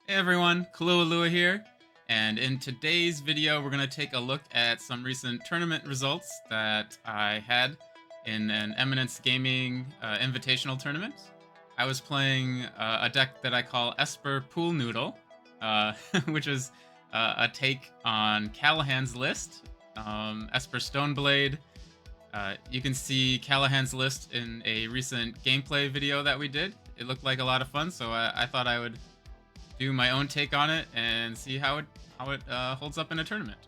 Hey everyone, Kahlua here, and in today's video we're going to take a look at some recent tournament results that I had in an Eminence Gaming Invitational tournament. I was playing a deck that I call Esper Pool Noodle, which is a take on Callahan's list, Esper Stoneblade. You can see Callahan's list in a recent gameplay video that we did. It looked like a lot of fun, so I thought I would do my own take on it and see how it holds up in a tournament.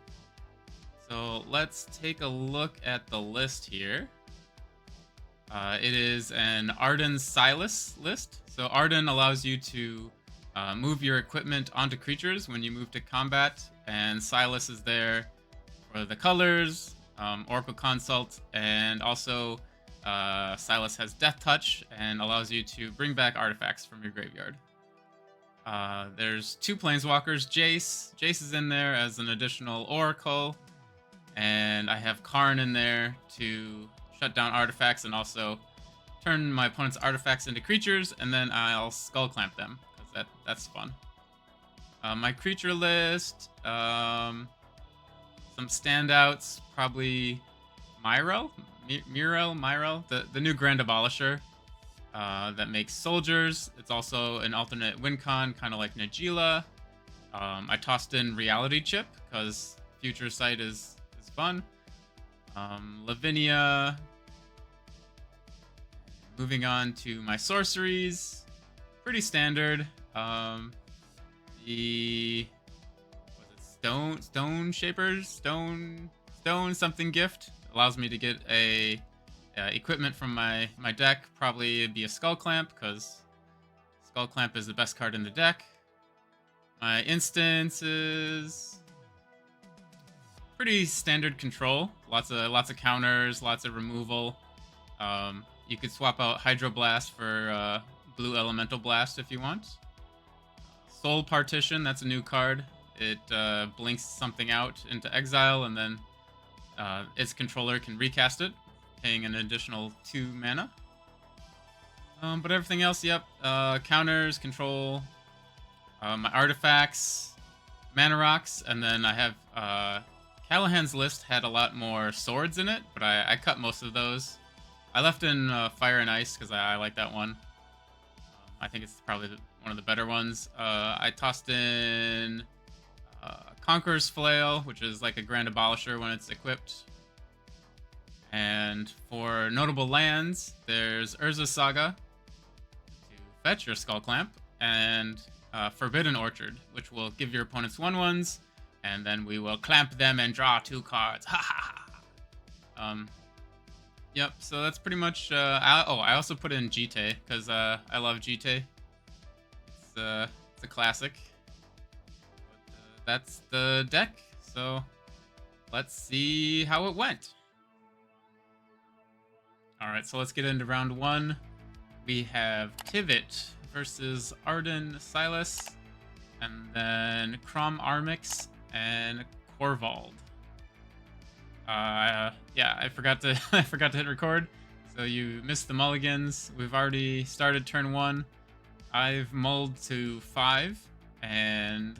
So let's take a look at the list here. It is an Arden Silas list. So Arden allows you to move your equipment onto creatures when you move to combat, and Silas is there for the colors, Oracle Consult, and also Silas has Death Touch and allows you to bring back artifacts from your graveyard. There's two planeswalkers. Jace is in there as an additional Oracle, and I have Karn in there to shut down artifacts and also turn my opponent's artifacts into creatures, and then I'll Skull Clamp them because that's fun. My creature list, some standouts, probably Myrel, the new Grand Abolisher. That makes soldiers. It's also an alternate win con, kind of like Najila. I tossed in Reality Chip because Future Sight is fun. Lavinia. Moving on to my sorceries, pretty standard. The Stone Shapers, Stone something gift allows me to get a equipment from my deck. Probably be a Skull Clamp because Skull Clamp is the best card in the deck. My instances, pretty standard control. Lots of counters, lots of removal. You could swap out Hydroblast for Blue Elemental Blast if you want. Soul Partition, that's a new card. It blinks something out into exile, and then its controller can recast it, paying an additional 2 mana. But everything else, yep. Counters, control, my artifacts, mana rocks, and then I have Callahan's list had a lot more swords in it, but I cut most of those. I left in Fire and Ice because I like that one. I think it's probably one of the better ones. I tossed in Conqueror's Flail, which is like a Grand Abolisher when it's equipped. And for notable lands, there's Urza Saga to fetch your Skull Clamp, and Forbidden Orchard, which will give your opponents 1/1s, and then we will clamp them and draw 2 cards. Ha ha ha! Yep, so that's pretty much... I also put in Jite, because I love Jite. It's a classic. But, that's the deck, so let's see how it went. Alright, so let's get into round 1. We have Tivit versus Arden Silas, and then Crom Armix and Corvald. Yeah, I forgot to hit record, so you missed the mulligans. We've already started turn 1. I've mulled to 5, and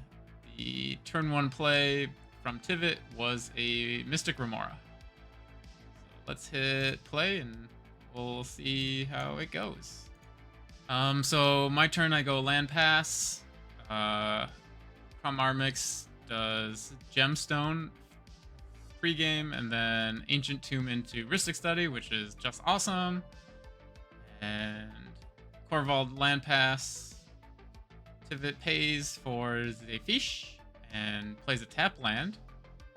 the turn 1 play from Tivit was a Mystic Remora. Let's hit play and we'll see how it goes. So my turn, I go land pass. Crom Armix does Gemstone pregame, and then Ancient Tomb into Rhystic Study, which is just awesome. And Corvald land pass. Tivit pays for the fish and plays a tap land.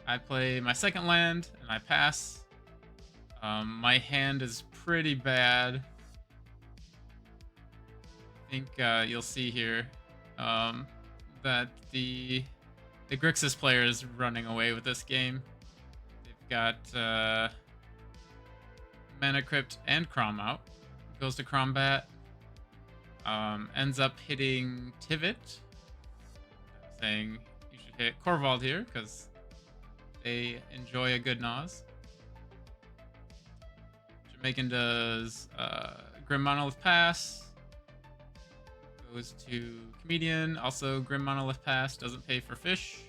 I play my second land and I pass. My hand is pretty bad. I think you'll see here that the Grixis player is running away with this game. They've got Mana Crypt and Crom out. Goes to Crombat. Ends up hitting Tivit, saying you should hit Corvald here because they enjoy a good Naz. Jamaican does Grim Monolith Pass. Goes to Comedian. Also, Grim Monolith Pass doesn't pay for fish.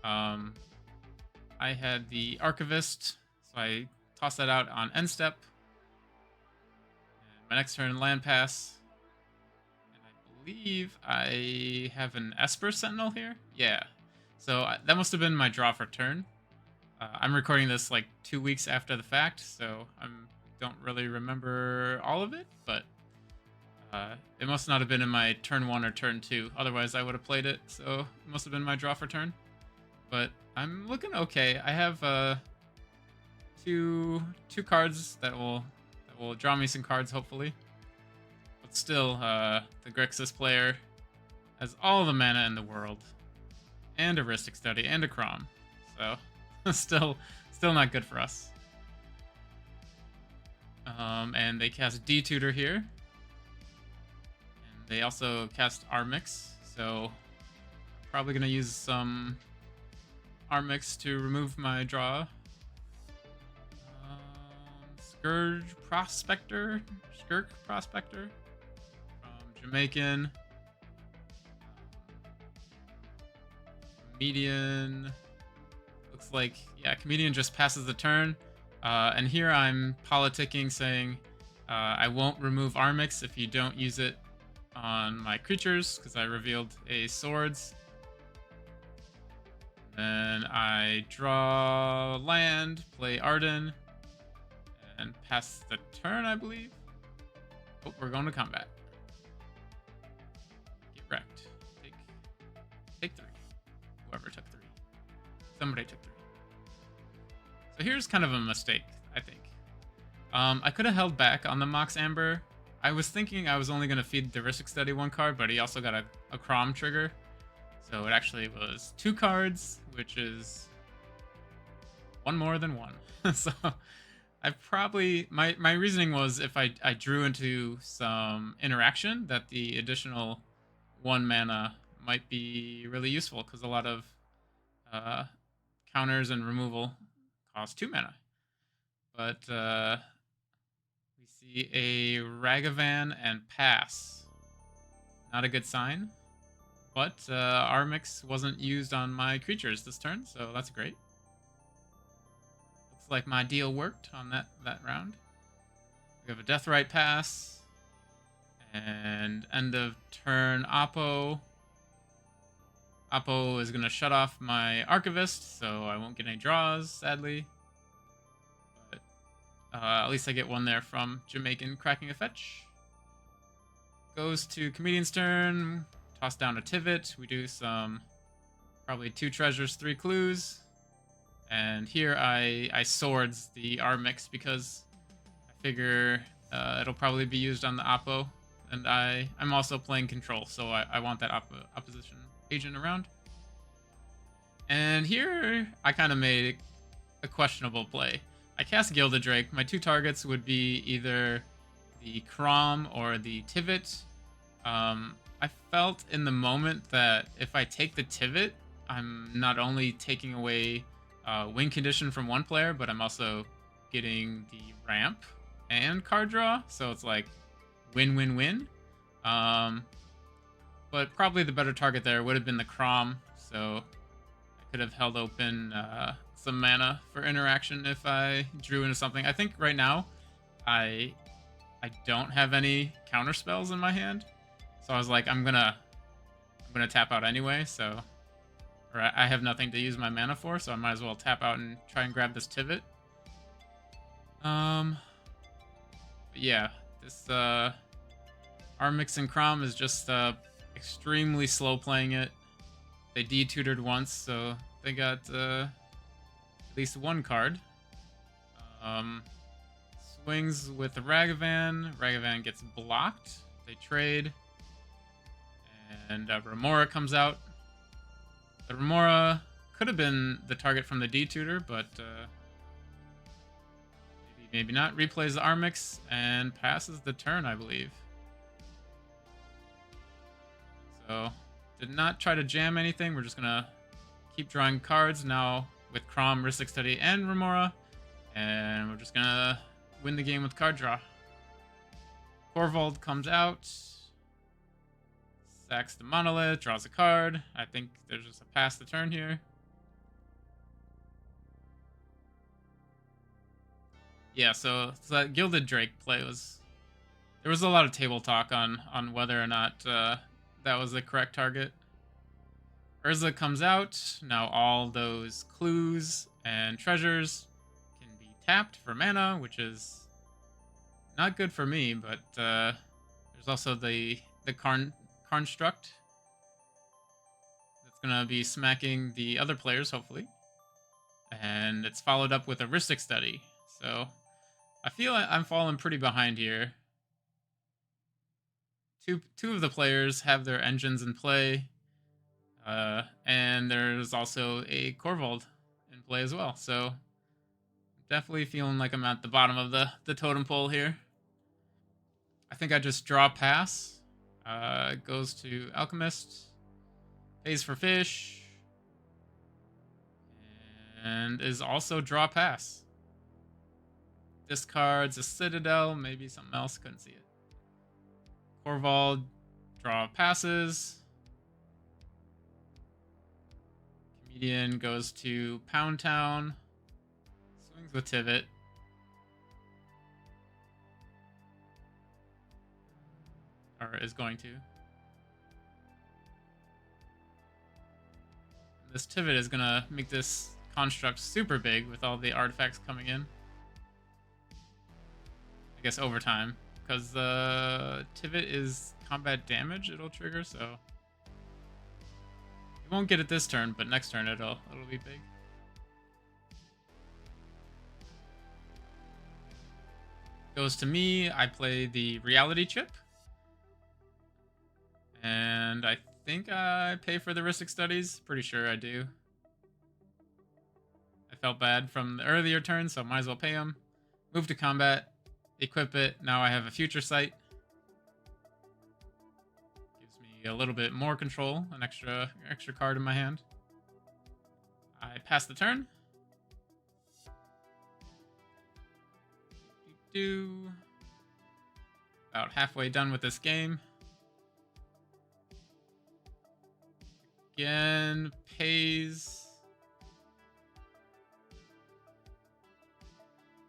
I had the Archivist, so I toss that out on end step. And my next turn, Land Pass. And I believe I have an Esper Sentinel here. Yeah. So that must have been my draw for turn. I'm recording this like 2 weeks after the fact, so I don't really remember all of it, but it must not have been in my turn 1 or turn 2. Otherwise, I would have played it, so it must have been my draw for turn. But I'm looking okay. I have two cards that will draw me some cards, hopefully. But still, the Grixis player has all the mana in the world, and a Rhystic Study, and a Crom. So, still not good for us. And they cast D-Tutor here. And they also cast Armix, so I'm probably going to use some Armix to remove my draw. Skirk Prospector from Jamaican. Comedian. Looks like, yeah, Comedian just passes the turn. And here I'm politicking, saying I won't remove Armix if you don't use it on my creatures, because I revealed a Swords. Then I draw land, play Arden, and pass the turn, I believe. Oh, we're going to combat. Get wrecked. Take 3. Whoever took 3. Somebody took 3. So here's kind of a mistake, I think. I could have held back on the Mox Amber. I was thinking I was only going to feed the Rhystic Study 1 card, but he also got a Crom trigger. So it actually was 2 cards, which is 1 more than 1. So I probably... My reasoning was if I drew into some interaction, that the additional 1 mana might be really useful, because a lot of counters and removal cost 2 mana. But we see a Ragavan and pass. Not a good sign. But Armix wasn't used on my creatures this turn, so that's great. Looks like my deal worked on that round. We have a Deathrite pass. And end of turn Oppo. Oppo is going to shut off my Archivist, so I won't get any draws, sadly. But at least I get 1 there from Jamaican cracking a fetch. Goes to Comedian's turn. Toss down a Tivit. We do some probably 2 treasures, 3 clues. And here I Swords the Armix because I figure it'll probably be used on the Oppo. And I'm also playing control, so I want that opposition agent around. And here I kind of made a questionable play. I cast Gilded Drake. My 2 targets would be either the Crom or the Tivit. I felt in the moment that if I take the Tivit, I'm not only taking away win condition from 1 player, but I'm also getting the ramp and card draw. So it's like win-win-win. But probably the better target there would have been the Crom, so I could have held open some mana for interaction if I drew into something. I think right now I don't have any counter spells in my hand, so I was like, I'm gonna tap out anyway. So, or I have nothing to use my mana for, so I might as well tap out and try and grab this Tivit. But yeah, this Armix and Crom is just extremely slow playing it. They D-tutored once, so they got at least 1 card. Swings with the Ragavan. Ragavan gets blocked. They trade. And Remora comes out. The Remora could have been the target from the D-tutor, but maybe not. Replays the Armix and passes the turn, I believe. So, did not try to jam anything. We're just going to keep drawing cards now with Crom, Rhystic Study, and Remora. And we're just going to win the game with card draw. Corvold comes out. Sacks the monolith, draws a card. I think there's just a pass the turn here. Yeah, so that Gilded Drake play was... There was a lot of table talk on whether or not that was the correct target. Urza comes out. Now all those clues and treasures can be tapped for mana, which is not good for me, but there's also the Construct that's going to be smacking the other players, hopefully. And it's followed up with a Rhystic Study. So I feel I'm falling pretty behind here. Two of the players have their engines in play. And there's also a Corvold in play as well. So definitely feeling like I'm at the bottom of the totem pole here. I think I just draw pass. Goes to Alchemist. Pays for fish. And is also draw pass. Discards a Citadel. Maybe something else. Couldn't see it. Corvold. Draw passes. Comedian goes to Pound Town. Swings with Tivit. Or is going to. This Tivit is going to make this construct super big with all the artifacts coming in. I guess over time. Because the Tivit is combat damage it'll trigger, so... It won't get it this turn, but next turn it'll be big. Goes to me. I play the Reality Chip. And I think I pay for the Rhystic Studies. Pretty sure I do. I felt bad from the earlier turn, so might as well pay them. Move to combat. Equip it. Now I have a Future Sight. Gives me a little bit more control. An extra card in my hand. I pass the turn. About halfway done with this game. Again, pays.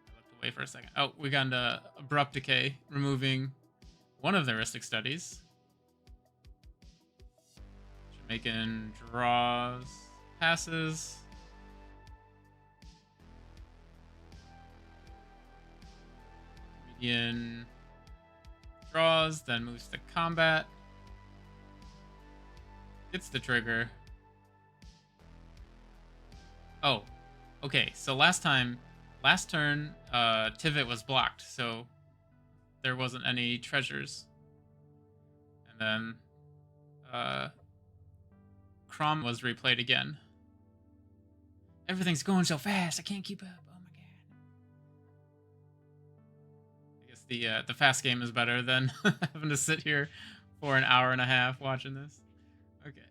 I looked away for a second. Oh, we got into Abrupt Decay, removing one of the Rhystic Studies. Making draws, passes. Comedian draws, then moves to combat. Gets the trigger. Oh, okay. So last turn, Tivit was blocked, so there wasn't any treasures. And then Crom was replayed again. Everything's going so fast, I can't keep up. Oh my god. I guess the fast game is better than having to sit here for an hour and a half watching this. Okay.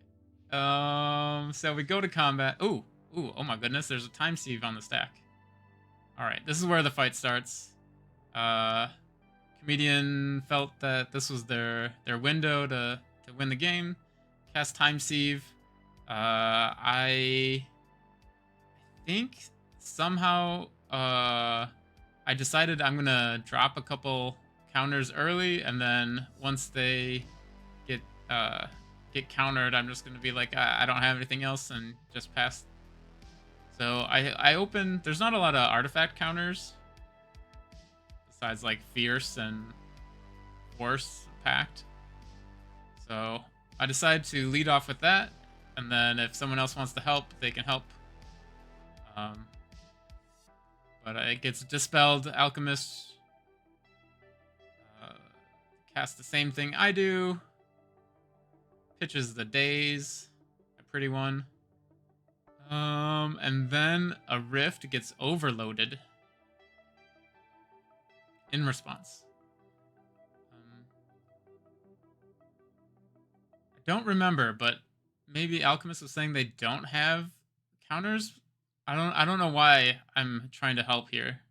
So we go to combat. Ooh, oh my goodness, there's a time sieve on the stack. Alright, this is where the fight starts. Comedian felt that this was their window to win the game. Cast time sieve. I think somehow I decided I'm gonna drop a couple counters early, and then once they get countered, I'm just gonna be like, I don't have anything else, and just pass. So I open. There's not a lot of artifact counters besides like Fierce and Force Pact. So I decide to lead off with that, and then if someone else wants to help, they can help. But it gets dispelled. Alchemist casts the same thing I do. Pitches the Daze, a pretty one. And then a Rift gets overloaded in response. I don't remember, but maybe Alchemist was saying they don't have counters. I don't know why I'm trying to help here.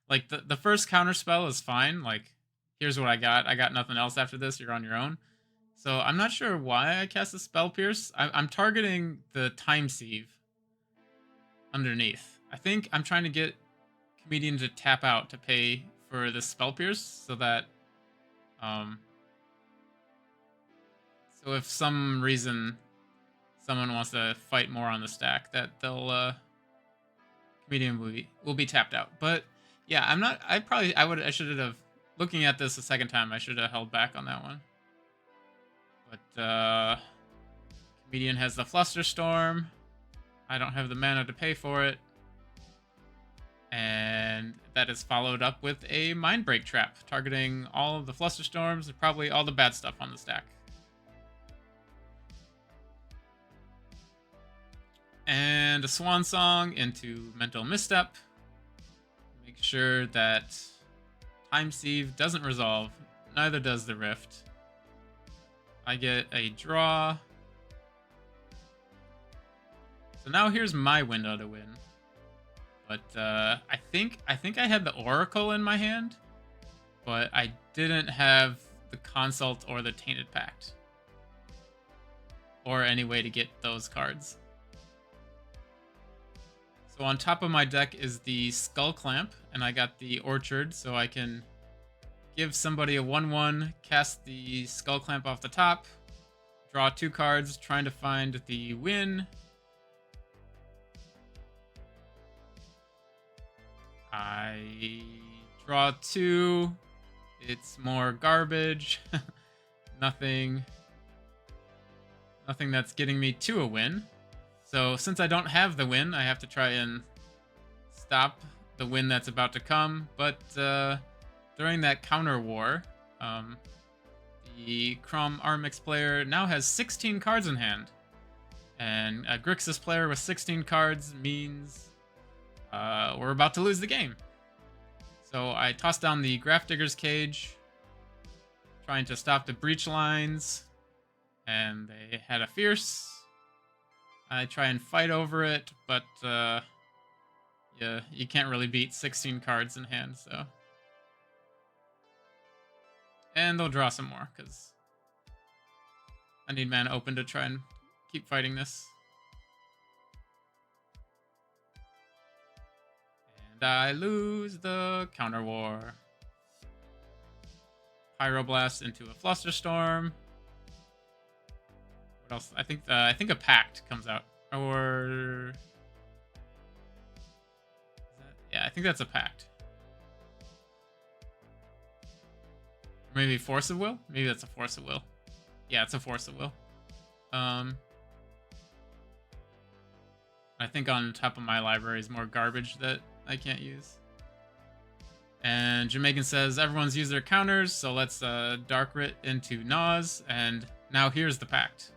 Like the first counter spell is fine. Like, here's what I got. I got nothing else after this. You're on your own. So I'm not sure why I cast the Spell Pierce. I'm targeting the Time Sieve underneath. I think I'm trying to get Comedian to tap out to pay for the Spell Pierce so that um so if some reason someone wants to fight more on the stack, that they'll Comedian will be tapped out. But yeah, I'm not. I should have, looking at this a second time, I should have held back on that one. But Comedian has the Flusterstorm. I don't have the mana to pay for it. And that is followed up with a Mindbreak Trap, targeting all of the Flusterstorms and probably all the bad stuff on the stack. And a Swan Song into Mental Misstep. Make sure that Time Sieve doesn't resolve, neither does the Rift. I get a draw. So now here's my window to win. But I think I had the Oracle in my hand, but I didn't have the Consult or the Tainted Pact, or any way to get those cards. So on top of my deck is the Skull Clamp, and I got the Orchard, so I can give somebody a 1/1, cast the Skull Clamp off the top, draw 2 cards, trying to find the win. I draw 2. It's more garbage. Nothing that's getting me to a win. So since I don't have the win, I have to try and stop the win that's about to come. But during that counter war, the Crom Armix player now has 16 cards in hand. And a Grixis player with 16 cards means we're about to lose the game. So I tossed down the Grafdigger's Cage, trying to stop the breach lines, and they had a Fierce. I try and fight over it, but yeah, you can't really beat 16 cards in hand, so. And they'll draw some more, because I need mana open to try and keep fighting this. And I lose the counter war. Pyroblast into a Flusterstorm. What else? I think a Pact comes out, or yeah, I think that's a Pact. Maybe Force of Will. Maybe that's a Force of Will. Yeah, it's a Force of Will. I think on top of my library is more garbage that I can't use. And Jamaican says everyone's used their counters, so let's Dark Writ into Nas, and now here's the Pact.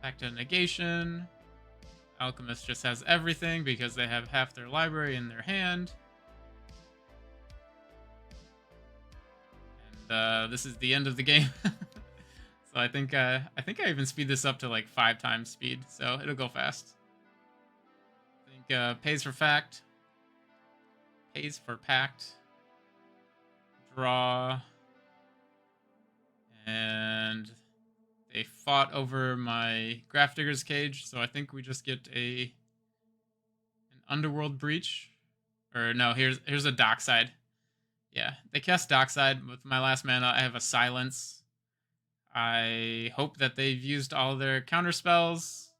Pact of Negation. Alchemist just has everything because they have half their library in their hand. And this is the end of the game. So I think I even speed this up to like 5 times speed, so it'll go fast. I think pays for fact. Pays for pact. Draw. And they fought over my Grafdigger's Cage, so I think we just get an Underworld Breach. Or no, here's a Dockside. Yeah, they cast Dockside. With my last mana, I have a Silence. I hope that they've used all their counter spells.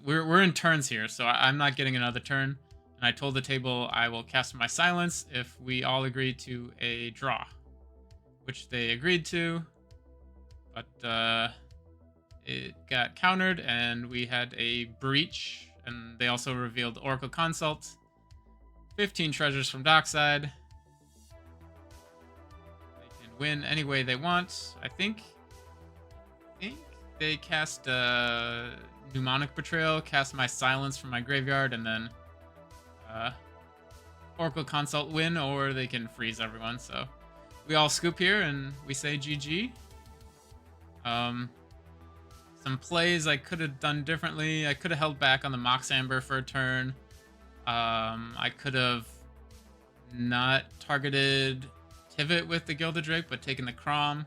We're in turns here, so I'm not getting another turn. And I told the table I will cast my Silence if we all agree to a draw, which they agreed to. But it got countered, and we had a Breach, and they also revealed Oracle Consult. 15 treasures from Dockside. They can win any way they want. I think they cast Mnemonic Betrayal, cast my Silence from my graveyard, and then Oracle Consult win, or they can freeze everyone. So we all scoop here, and we say GG. Some plays I could have done differently. I could have held back on the Mox Amber for a turn. I could have not targeted Tivit with the Gilded Drake, but taking the Crom.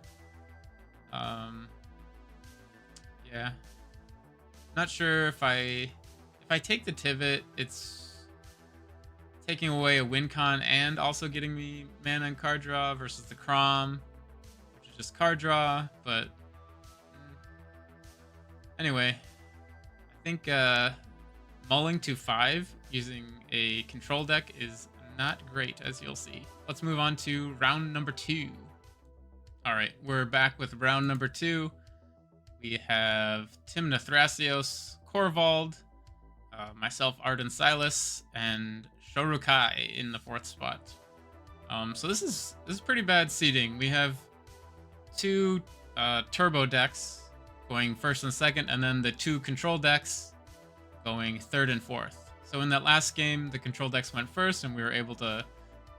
Yeah. Not sure if I take the Tivit, it's taking away a win con and also getting me mana and card draw versus the Crom, which is just card draw, but anyway, I think mulling to 5 using a control deck is not great, as you'll see. Let's move on to round number 2. All right, we're back with round number 2. We have Timna Thrasios, Korvald, myself, Arden, Silas, and Shorukai in the 4th spot. So this is pretty bad seeding. We have 2 turbo decks going 1st and 2nd, and then the 2 control decks going 3rd and 4th. So in that last game, the control decks went 1st, and we were able to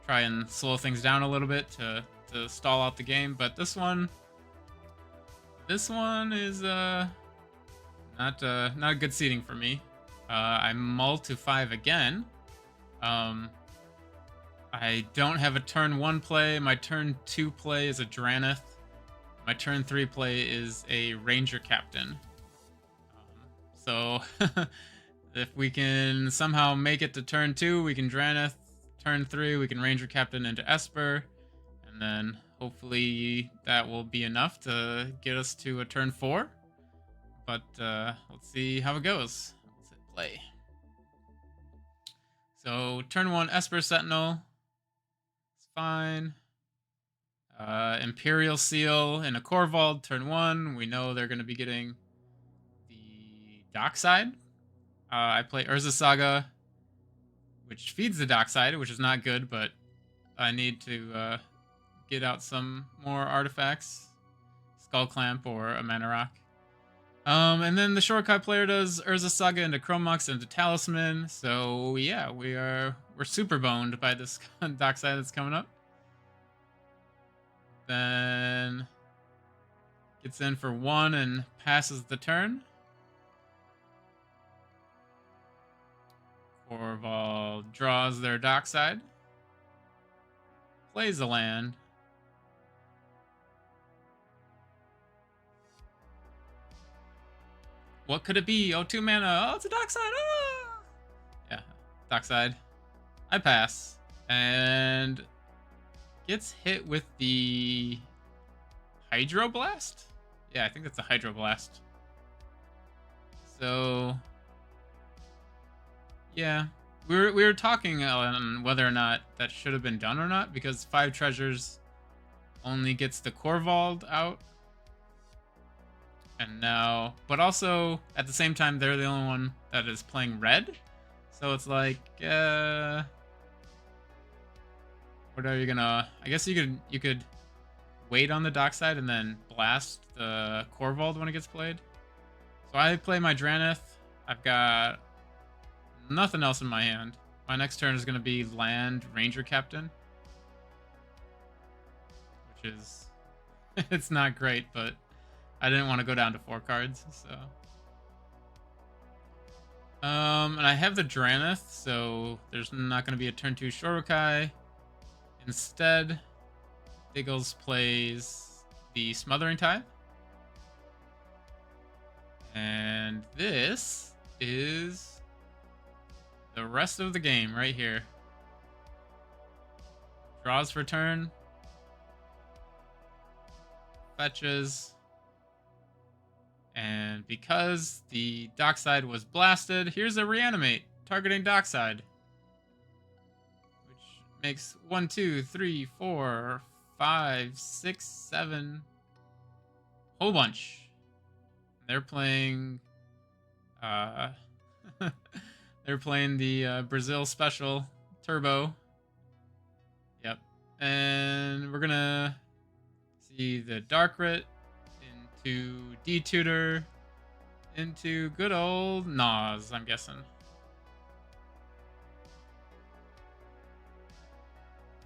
try and slow things down a little bit to stall out the game. But this one is not a good seeding for me. I mull to 5 again. I don't have a turn 1 play. My turn 2 play is a Draneth. My turn 3 play is a Ranger Captain. So if we can somehow make it to turn 2, we can Draneth. Turn 3, we can Ranger Captain into Esper. And then hopefully that will be enough to get us to a turn 4. But let's see how it goes. Let's hit play. So turn 1, Esper Sentinel. It's fine. Imperial Seal and a Korvald, turn 1. We know they're going to be getting the Dockside. I play Urza Saga, which feeds the Dockside, which is not good, but I need to get out some more artifacts. Skull Clamp or a Mana Rock. And then the Shorukai player does Urza Saga into Chromux into Talisman. So yeah, we're super boned by this Dockside that's coming up. Then gets in for 1 and passes the turn. Korvald draws their Dockside. Plays a land. What could it be? Oh, 2 mana. Oh, it's a Dockside. Ah! Yeah, Dockside. I pass. And gets hit with the Hydroblast? Yeah, I think that's a Hydroblast. So yeah, we were talking on whether or not that should have been done or not, because 5 treasures only gets the Korvald out. And now, but also at the same time, they're the only one that is playing red. So it's like, what are you gonna? I guess you could wait on the Dockside and then blast the Korvald when it gets played. So I play my Draneth. I've got nothing else in my hand. My next turn is gonna be land Ranger Captain, which is it's not great, but I didn't want to go down to 4 cards, so. And I have the Draneth, so there's not going to be a turn 2 Shorukai. Instead, Diggles plays the Smothering Tithe. And this is the rest of the game right here. Draws for turn. Fetches. And because the Dockside was blasted, here's a Reanimate, targeting Dockside. Which makes 1, 2, 3, 4, 5, 6, 7. Whole bunch. They're playing they're playing the Brazil Special Turbo. Yep. And we're gonna see the Dark Writ into D-Tutor into good old Nas, I'm guessing.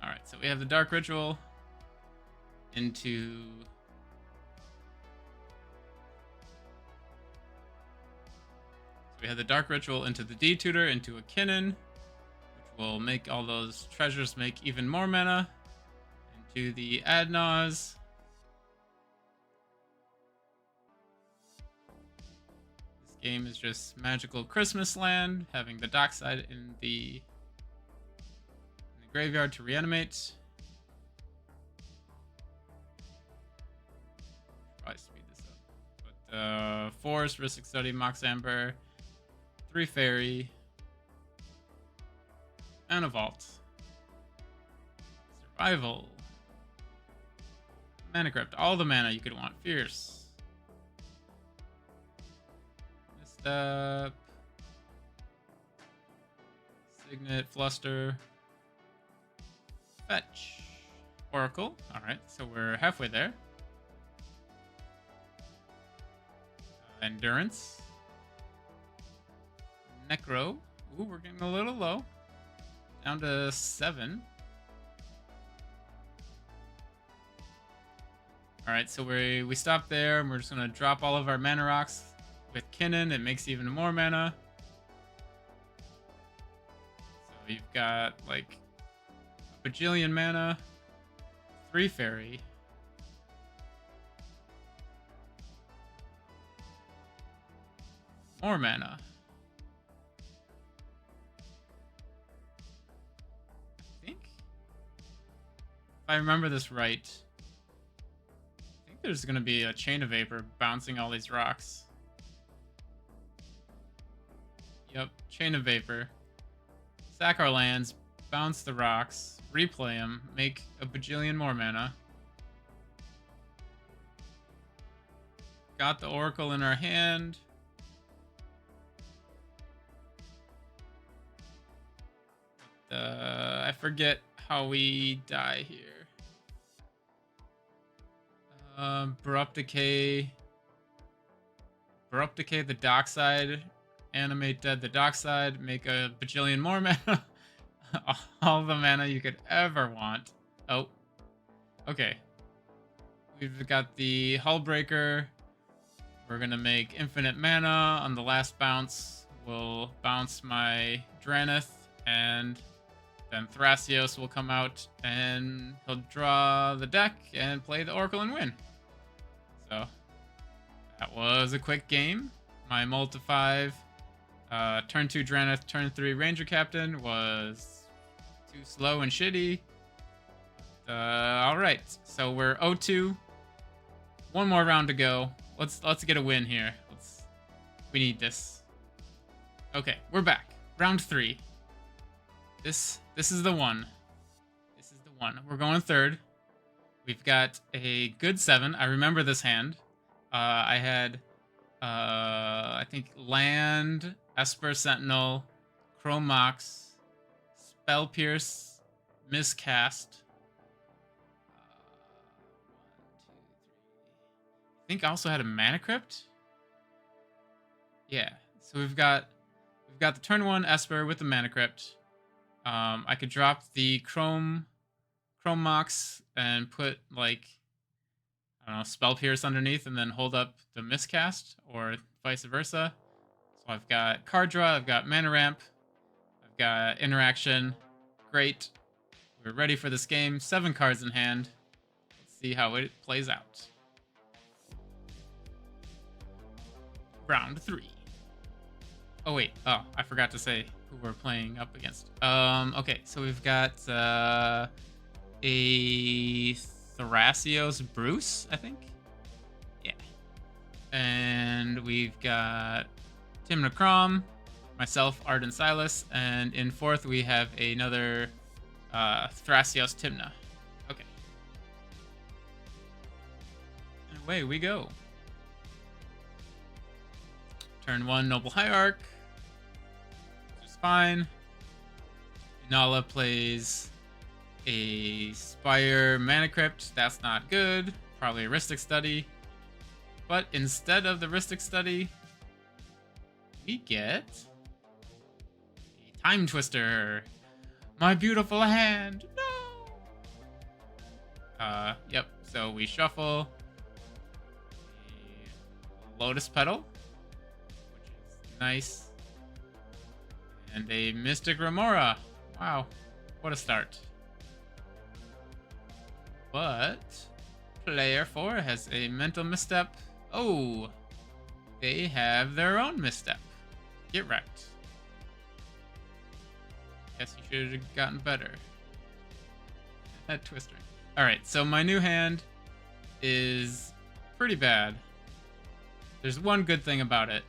Alright, so we have the Dark Ritual into the D-Tutor into a Kinnan, which will make all those treasures make even more mana. do the Adnaz. This game is just magical Christmas land, having the dockside in the graveyard to reanimate. Probably speed this up. But Forest, Ristic Study, Mox Amber, 3 Fairy, and a Vault. Survival. Mana Crypt. All the mana you could want. Fierce. Misstep. Signet. Fluster. Fetch. Oracle. Alright, so we're halfway there. Endurance. Necro. Ooh, we're getting a little low. Down to 7. Alright, so we stop there, and we're just going to drop all of our mana rocks with Kinnan. It makes even more mana. So you've got, like, a bajillion mana, 3 Fairy. More mana. I think, if I remember this right, there's going to be a Chain of Vapor bouncing all these rocks. Yep, Chain of Vapor. Sack our lands, bounce the rocks, replay them, make a bajillion more mana. Got the Oracle in our hand. I forget how we die here. Barupt Decay, the dockside, animate dead the dockside, make a bajillion more mana. All the mana you could ever want. Oh, okay. We've got the Hullbreaker. We're gonna make infinite mana on the last bounce. We'll bounce my Dranith, and then Thrasios will come out and he'll draw the deck and play the Oracle and win. So that was a quick game. My multi-5 turn 2 Dranith, turn 3 Ranger Captain was too slow and shitty. All right, so we're 0-2. One more round to go. Let's get a win here. We need this. Okay, we're back. Round 3. This is the one. This is the one. We're going third. We've got a good 7. I remember this hand. I had, I think, Land, Esper Sentinel, Chrome Mox, Spell Pierce, Miscast. 1, 2, 3. I think I also had a Mana Crypt. Yeah. So we've got the turn 1 Esper with the Mana Crypt. I could drop the Chrome Mox and put, like, I don't know, Spell Pierce underneath and then hold up the Miscast, or vice versa. So I've got card draw, I've got mana ramp, I've got interaction. Great. We're ready for this game. 7 cards in hand. Let's see how it plays out. Round 3. Oh wait, I forgot to say who we're playing up against. Okay, so we've got a Thrasios Bruce, I think. Yeah. And we've got Timna Crom, myself, Arden, Silas, and in 4th we have another Thrasios Timna. Okay. And away we go. Turn 1 Noble Hierarch. Fine. Nala plays a Spire Mana Crypt. That's not good. Probably a Ristic Study. But instead of the Ristic Study, we get a Time Twister. My beautiful hand. No. Yep. So we shuffle a Lotus Petal, which is nice. And a Mystic Remora. Wow, what a start. But player 4 has a mental misstep. Oh, they have their own misstep. Get wrecked. Guess you should have gotten better. That twister. Alright, so my new hand is pretty bad. There's one good thing about it.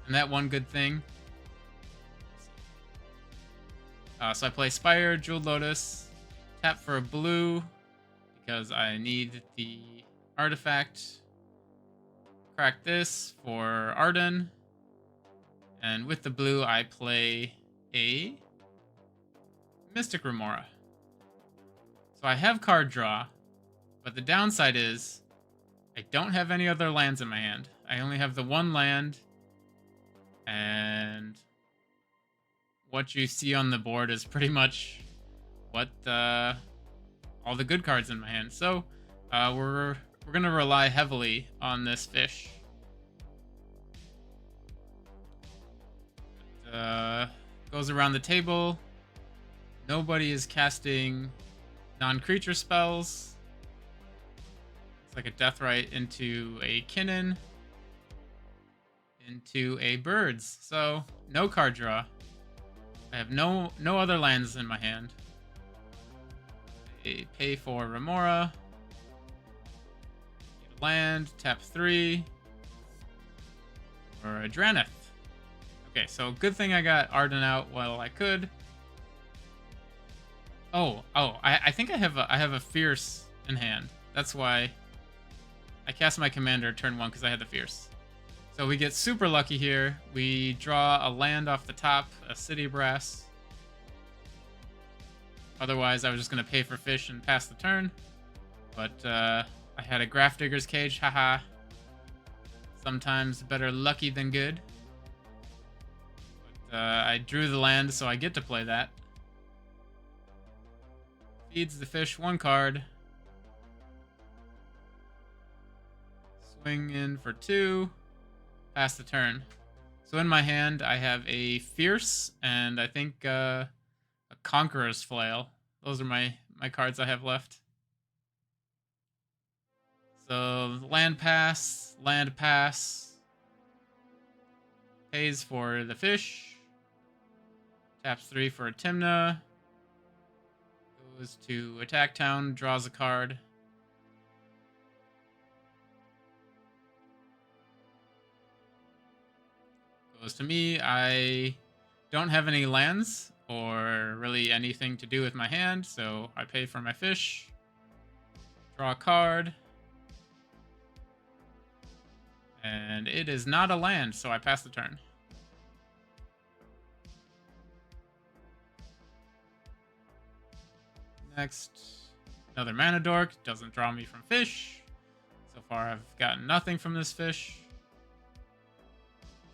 And that one good thing. So I play Spire, Jeweled Lotus, tap for a blue because I need the artifact. Crack this for Arden. And with the blue, I play a Mystic Remora. So I have card draw, but the downside is I don't have any other lands in my hand. I only have the one land, and what you see on the board is pretty much what all the good cards in my hand. So we're gonna rely heavily on this fish. Goes around the table. Nobody is casting non-creature spells. It's like a Deathrite into a Kinnan, into a Birds. So no card draw. I have no other lands in my hand. I pay for Remora. Get a land, tap 3. Or a Draneth. Okay, so good thing I got Arden out while I could. I think I have a Fierce in hand. That's why I cast my commander turn 1 because I had the Fierce. So we get super lucky here. We draw a land off the top, a City Brass. Otherwise, I was just going to pay for fish and pass the turn. But I had a Grafdigger's Cage, haha. Sometimes better lucky than good. But I drew the land, so I get to play that. Feeds the fish 1 card. Swing in for 2. Pass the turn. So in my hand, I have a Fierce and I think a Conqueror's Flail. Those are my cards I have left. So land pass. Pays for the fish. Taps 3 for a Tymna. Goes to attack town, draws a card. Goes to me. I don't have any lands or really anything to do with my hand, so I pay for my fish. Draw a card. And it is not a land, so I pass the turn. Next, another Mana Dork. Doesn't draw me from fish. So far, I've gotten nothing from this fish.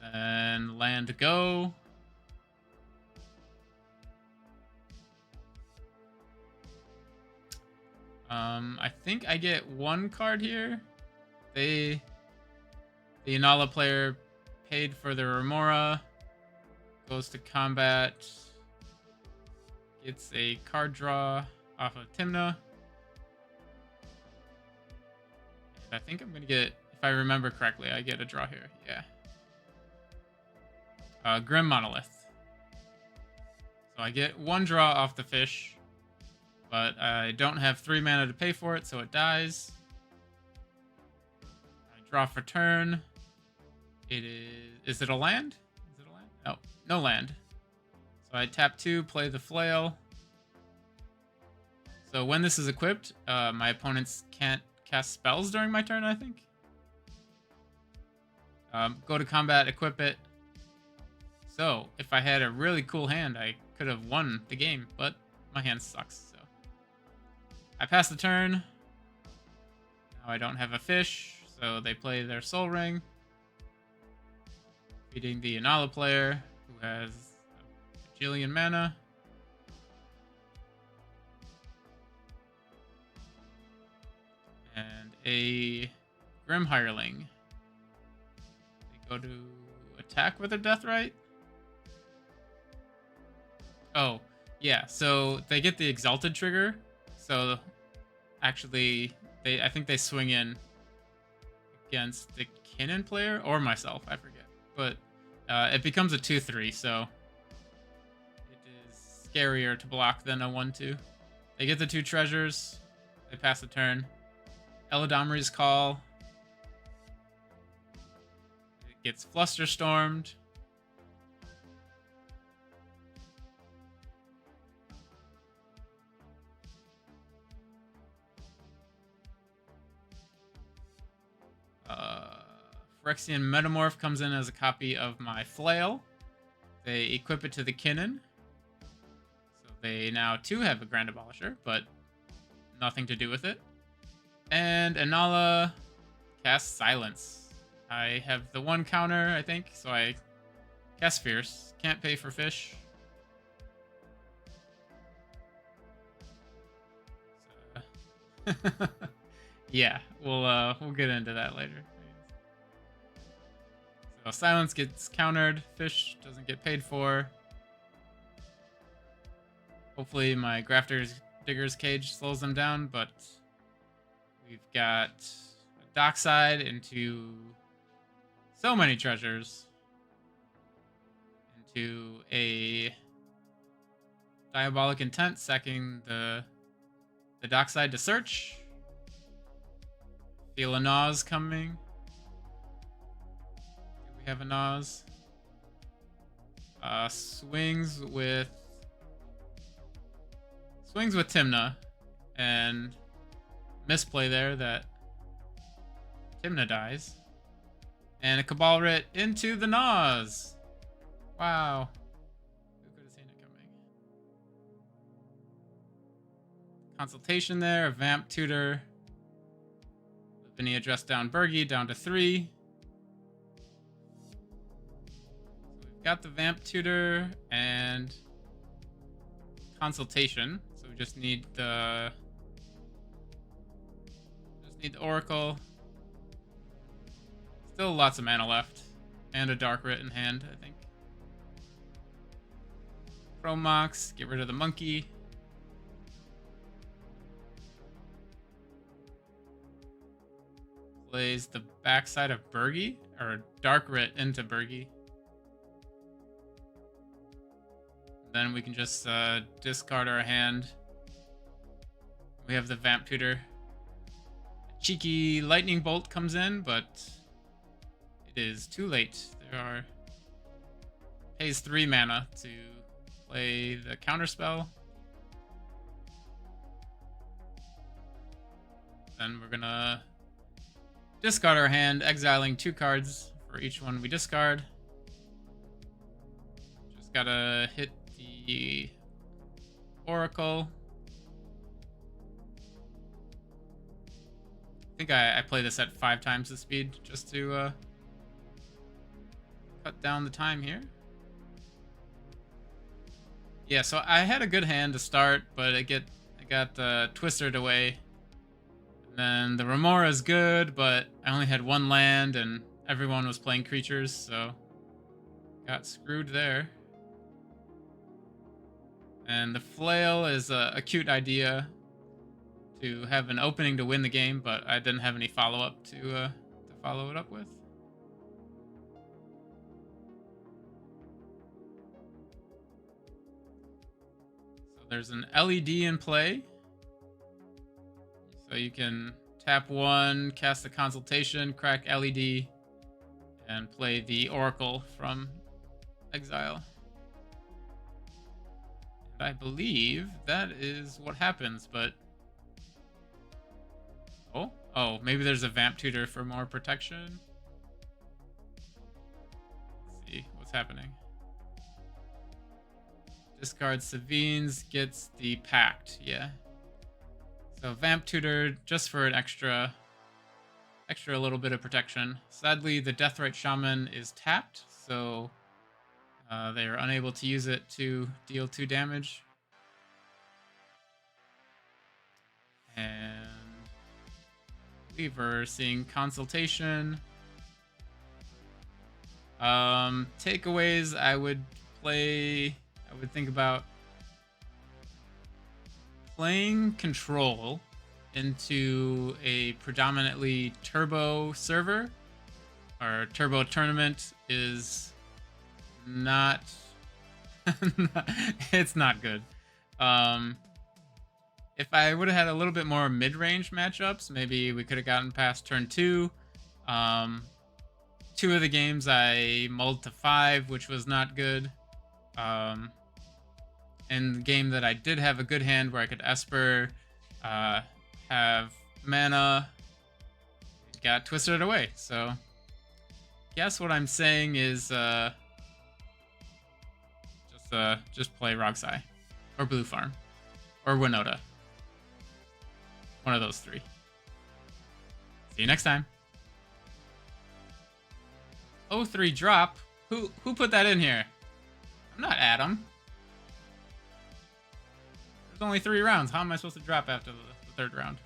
Then land to go. I think I get 1 card here. The Inala player paid for the Remora. Goes to combat. Gets a card draw off of Tymna. And I think I'm going to get, if I remember correctly, I get a draw here. Yeah. Grim Monolith. So I get 1 draw off the fish. But I don't have 3 mana to pay for it, so it dies. I draw for turn. It is it a land? Is it a land? No, no land. So I tap 2, play the flail. So when this is equipped, my opponents can't cast spells during my turn, I think. Go to combat, equip it. So if I had a really cool hand, I could have won the game, but my hand sucks. So I pass the turn. Now I don't have a fish, so they play their Soul Ring. Beating the Inala player, who has a bajillion mana. And a Grim Hireling. They go to attack with a Deathrite. Oh, yeah, so they get the Exalted trigger. So actually, I think they swing in against the cannon player or myself, I forget. But it becomes a 2/3, so it is scarier to block than a 1/2. They get the 2 treasures. They pass the turn. Eladamri's Call. It gets Flusterstormed. Phyrexian Metamorph comes in as a copy of my Flail. They equip it to the Kinnan. So they now too have a Grand Abolisher, but nothing to do with it. And Inala casts Silence. I have the 1 counter, I think, so I cast Fierce. Can't pay for fish. So, yeah, we'll get into that later. So Silence gets countered. Fish doesn't get paid for. Hopefully my Digger's Cage slows them down, but we've got a Dockside into so many treasures. Into a Diabolic Intent, sacking the Dockside to search. Feel a Nause coming. Do we have a Nause? Swings with Tymna, and misplay there that Tymna dies. And a Cabal Writ into the Nause. Wow. Who could have seen it coming? Consultation there, a Vamp Tutor. Lavinia dressed down Bergie down to 3. So we've got the Vamp Tutor and Consultation. So we just need the Oracle. Still lots of mana left. And a Dark Writ in hand, I think. Chromox, get rid of the monkey. Plays the backside of Bergie, or Dark Writ into Bergie. Then we can just discard our hand. We have the Vamp Tutor. A cheeky Lightning Bolt comes in, but it is too late. Pays 3 mana to play the counterspell. Then we're gonna discard our hand, exiling 2 cards for each one we discard. Just gotta hit the Oracle. I think I play this at 5 times the speed just to cut down the time here. Yeah, so I had a good hand to start, but it got twistered away. And then the Remora is good, but I only had 1 land and everyone was playing creatures, so got screwed there. And the Flail is a cute idea to have an opening to win the game, but I didn't have any follow-up to follow it up with. There's an LED in play. So you can tap 1, cast a Consultation, crack LED, and play the Oracle from exile. And I believe that is what happens, but... Oh, maybe there's a Vamp Tutor for more protection. Let's see what's happening. Discard Savines, gets the Pact, yeah. So Vamp Tutor just for an extra little bit of protection. Sadly, the Deathrite Shaman is tapped, so they are unable to use it to deal 2 damage. And Weaver seeing Consultation. Takeaways, I would think about playing Control into a predominantly turbo server. Our turbo tournament is not it's not good. If I would have had a little bit more mid-range matchups, maybe we could have gotten past turn 2. 2 of the games I mulled to 5, which was not good. And the game that I did have a good hand where I could Esper, have mana, got twisted away. So, guess what I'm saying is just play Roxai, or Blue Farm, or Winota. One of those 3. See you next time. 0-3 drop. Who put that in here? I'm not Adam. There's only 3 rounds. How am I supposed to drop after the 3rd round?